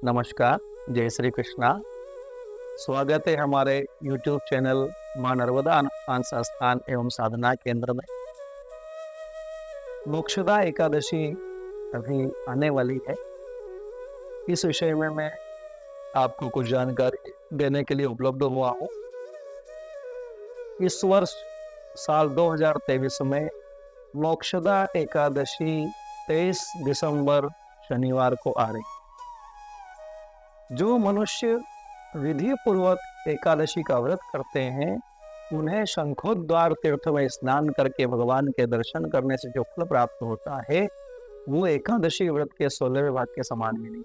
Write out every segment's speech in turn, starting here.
नमस्कार, जय श्री कृष्णा। स्वागत है हमारे YouTube चैनल माँ नर्मदा अनुष्ठान संस्थान एवं साधना केंद्र में। मोक्षदा एकादशी अभी आने वाली है। इस विषय में मैं आपको कुछ जानकारी देने के लिए उपलब्ध हुआ हूँ। इस वर्ष साल 2023 में मोक्षदा एकादशी 23 दिसंबर शनिवार को आ रही। जो मनुष्य विधि पूर्वक एकादशी का व्रत करते हैं उन्हें शंखोद्वार तीर्थ में स्नान करके भगवान के दर्शन करने से जो फल प्राप्त होता है वो एकादशी व्रत के 16वें भाग के समान भी नहीं।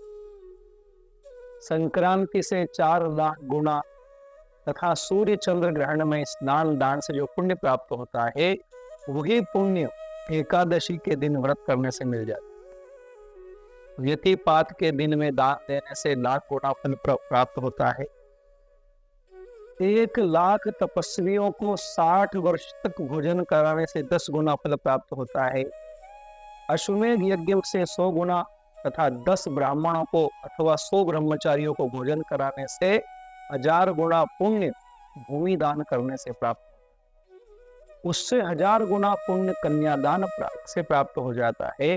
संक्रांति से 4 लाख गुना तथा सूर्य चंद्र ग्रहण में स्नान दान से जो पुण्य प्राप्त होता है वही पुण्य एकादशी के दिन व्रत करने से मिल जाता है। व्यतिपात के दिन में दान देने से लाख गुना फल प्राप्त होता है। 1 लाख तपस्वियों को 60 वर्ष तक भोजन कराने से 10 गुना फल प्राप्त होता है। अश्वमेध यज्ञ से 100 गुना तथा 10 ब्राह्मणों को अथवा 100 ब्रह्मचारियों को भोजन कराने से 1000 गुना पुण्य भूमि दान करने से प्राप्त, उससे 1000 गुना पुण्य कन्यादान से प्राप्त हो जाता है।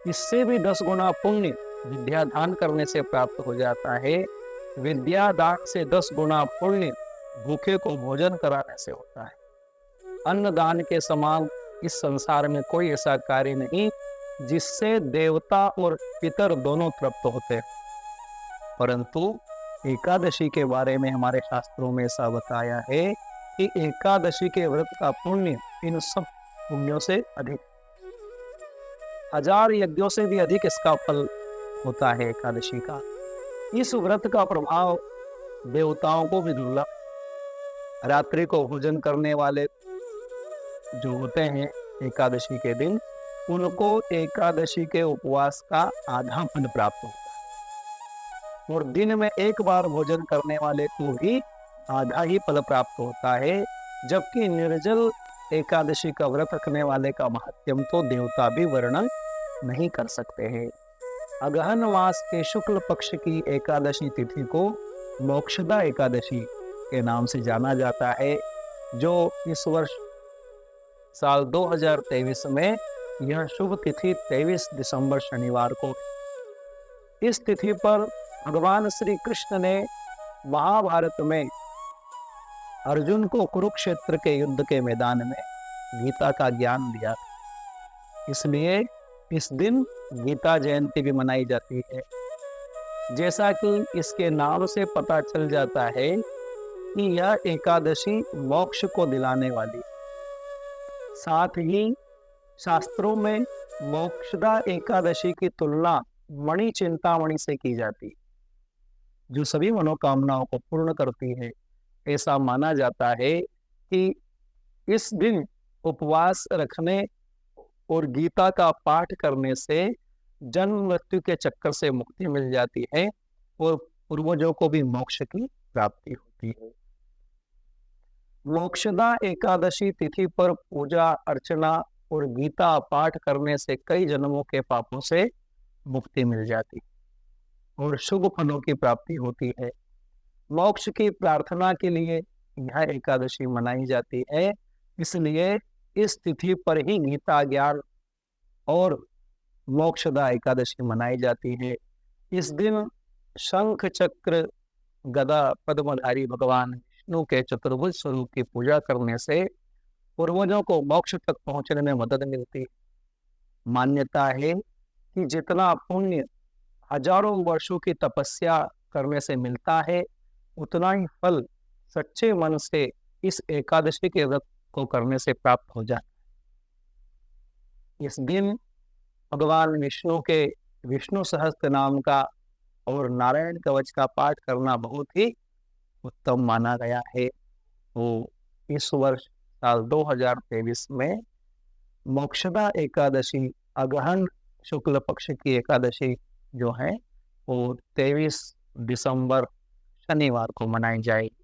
इससे भी 10 गुना पुण्य विद्यादान करने से प्राप्त हो जाता है। विद्यादान से 10 गुना पुण्य भूखे को भोजन कराने से होता है। अन्नदान के समान इस संसार में कोई ऐसा कार्य नहीं जिससे देवता और पितर दोनों तृप्त होते हैं। परंतु एकादशी के बारे में हमारे शास्त्रों में ऐसा बताया है कि एकादशी के व्रत का पुण्य इन सब पुण्यों से अधिक, 1000 यज्ञों से भी अधिक इसका फल होता है एकादशी का। इस व्रत का प्रभाव देवताओं को भी दुर्लभ। रात्रि को भोजन करने वाले जो होते हैं एकादशी के दिन उनको एकादशी के उपवास का आधा फल प्राप्त होता है और दिन में एक बार भोजन करने वाले को भी आधा ही फल प्राप्त होता है। जबकि निर्जल एकादशी का व्रत रखने वाले का महात्म्य तो देवता भी वर्णन नहीं कर सकते हैं। अगहन मास के शुक्ल पक्ष की एकादशी तिथि को मोक्षदा एकादशी के नाम से जाना जाता है, जो इस वर्ष साल 2023 में यह शुभ तिथि 23 दिसंबर शनिवार को। इस तिथि पर भगवान श्री कृष्ण ने महाभारत में अर्जुन को कुरुक्षेत्र के युद्ध के मैदान में गीता का ज्ञान दिया, इसलिए इस दिन गीता जयंती भी मनाई जाती है। जैसा कि इसके नाम से पता चल जाता है कि यह एकादशी मोक्ष को दिलाने वाली। साथ ही शास्त्रों में मोक्षदा एकादशी की तुलना मणि चिंतामणि से की जाती, जो सभी मनोकामनाओं को पूर्ण करती है। ऐसा माना जाता है कि इस दिन उपवास रखने और गीता का पाठ करने से जन्म मृत्यु के चक्कर से मुक्ति मिल जाती है और पूर्वजों को भी मोक्ष की प्राप्ति होती है। मोक्षदा एकादशी तिथि पर पूजा अर्चना और गीता पाठ करने से कई जन्मों के पापों से मुक्ति मिल जाती और शुभ फलों की प्राप्ति होती है। मोक्ष की प्रार्थना के लिए यह एकादशी मनाई जाती है, इसलिए इस तिथि पर ही गीता ज्ञान और मोक्षदा एकादशी मनाई जाती है। इस दिन शंख चक्र गदा पद्मधारी भगवान विष्णु के चतुर्भुज स्वरूप की पूजा करने से पूर्वजों को मोक्ष तक पहुंचने में मदद मिलती है। मान्यता है कि जितना पुण्य हजारों वर्षों की तपस्या करने से मिलता है उतना ही फल सच्चे मन से इस एकादशी के व्रत को करने से प्राप्त हो जाता है। इस दिन भगवान विष्णु के विष्णु सहस्त्र नाम का और नारायण कवच का पाठ करना बहुत ही उत्तम माना गया है। तो इस वर्ष साल 2023 में मोक्षदा एकादशी अगहन शुक्ल पक्ष की एकादशी जो है वो 23 दिसंबर शनिवार को मनाई जाएगी।